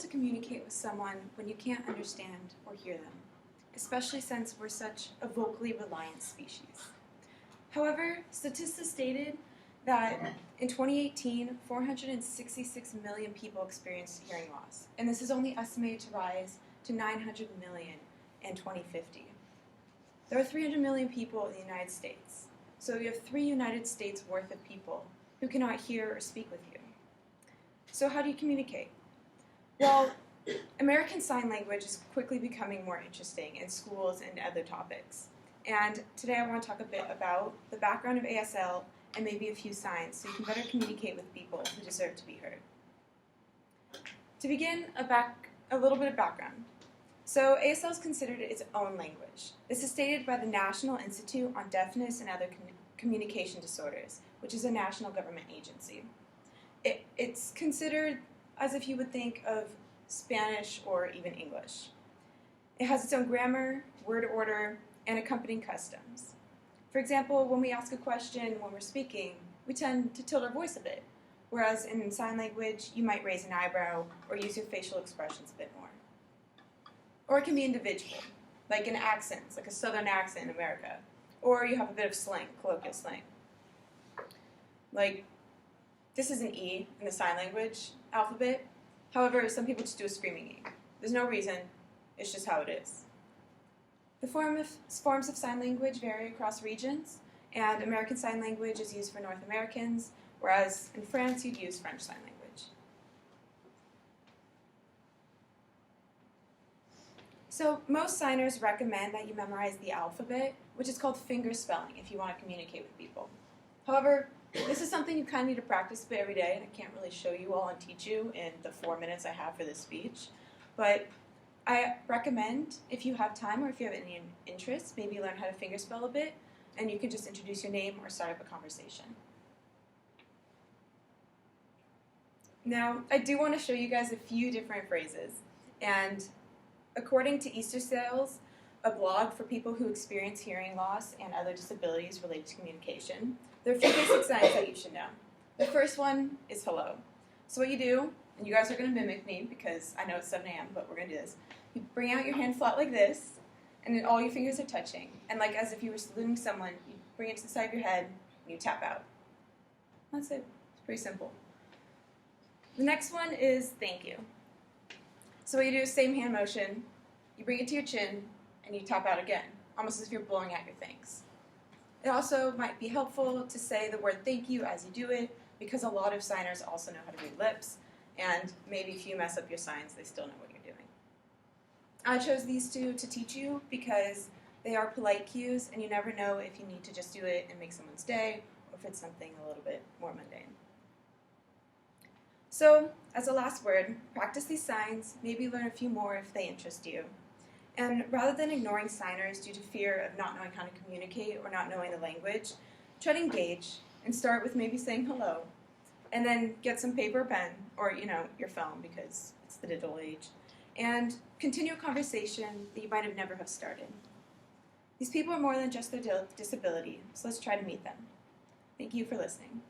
communicate with someone when you can't understand or hear them, especially since we're such a vocally reliant species. However, statistics stated that in 2018, 466 million people experienced hearing loss, and this is only estimated to rise to 900 million in 2050. There are 300 million people in the United States, so you have 3 United States worth of people who cannot hear or speak with you. So how do you communicate? Well, American Sign Language is quickly becoming more interesting in schools and other topics. And today I want to talk a bit about the background of ASL and maybe a few signs so you can better communicate with people who deserve to be heard. To begin, a little bit of background. So ASL is considered its own language. This is stated by the National Institute on Deafness and Other Communication Disorders, which is a national government agency. It's considered as if you would think of Spanish or even English. It has its own grammar, word order, and accompanying customs. For example, when we ask a question when we're speaking, we tend to tilt our voice a bit, whereas in sign language, you might raise an eyebrow or use your facial expressions a bit more. Or it can be individual, like in accents, like a southern accent in America, or you have a bit of slang, colloquial slang. Like, this is an E in the sign language alphabet. However, some people just do a screaming E. There's no reason, it's just how it is. The forms of sign language vary across regions, and American Sign Language is used for North Americans, whereas in France you'd use French Sign Language. So most signers recommend that you memorize the alphabet, which is called finger spelling if you want to communicate with people. However, this is something you kind of need to practice a bit every day, and I can't really show you all and teach you in the 4 minutes I have for this speech. But I recommend, if you have time or if you have any interest, maybe learn how to fingerspell a bit, and you can just introduce your name or start up a conversation. Now, I do want to show you guys a few different phrases, and according to Easter Sales, a blog for people who experience hearing loss and other disabilities related to communication, there are a few basic signs that you should know. The first one is hello. So what you do, and you guys are going to mimic me because I know it's 7 a.m., but we're going to do this. You bring out your hand flat like this, and then all your fingers are touching. And like as if you were saluting someone, you bring it to the side of your head, and you tap out. That's it. It's pretty simple. The next one is thank you. So what you do is same hand motion. You bring it to your chin, and you tap out again, almost as if you're blowing out your thanks. It also might be helpful to say the word thank you as you do it, because a lot of signers also know how to read lips, and maybe if you mess up your signs, they still know what you're doing. I chose these two to teach you because they are polite cues, and you never know if you need to just do it and make someone's day, or if it's something a little bit more mundane. So, as a last word, practice these signs, maybe learn a few more if they interest you. And rather than ignoring signers due to fear of not knowing how to communicate or not knowing the language, try to engage and start with maybe saying hello. And then get some paper or pen, or your phone because it's the digital age, and continue a conversation that you might have never have started. These people are more than just their disability, so let's try to meet them. Thank you for listening.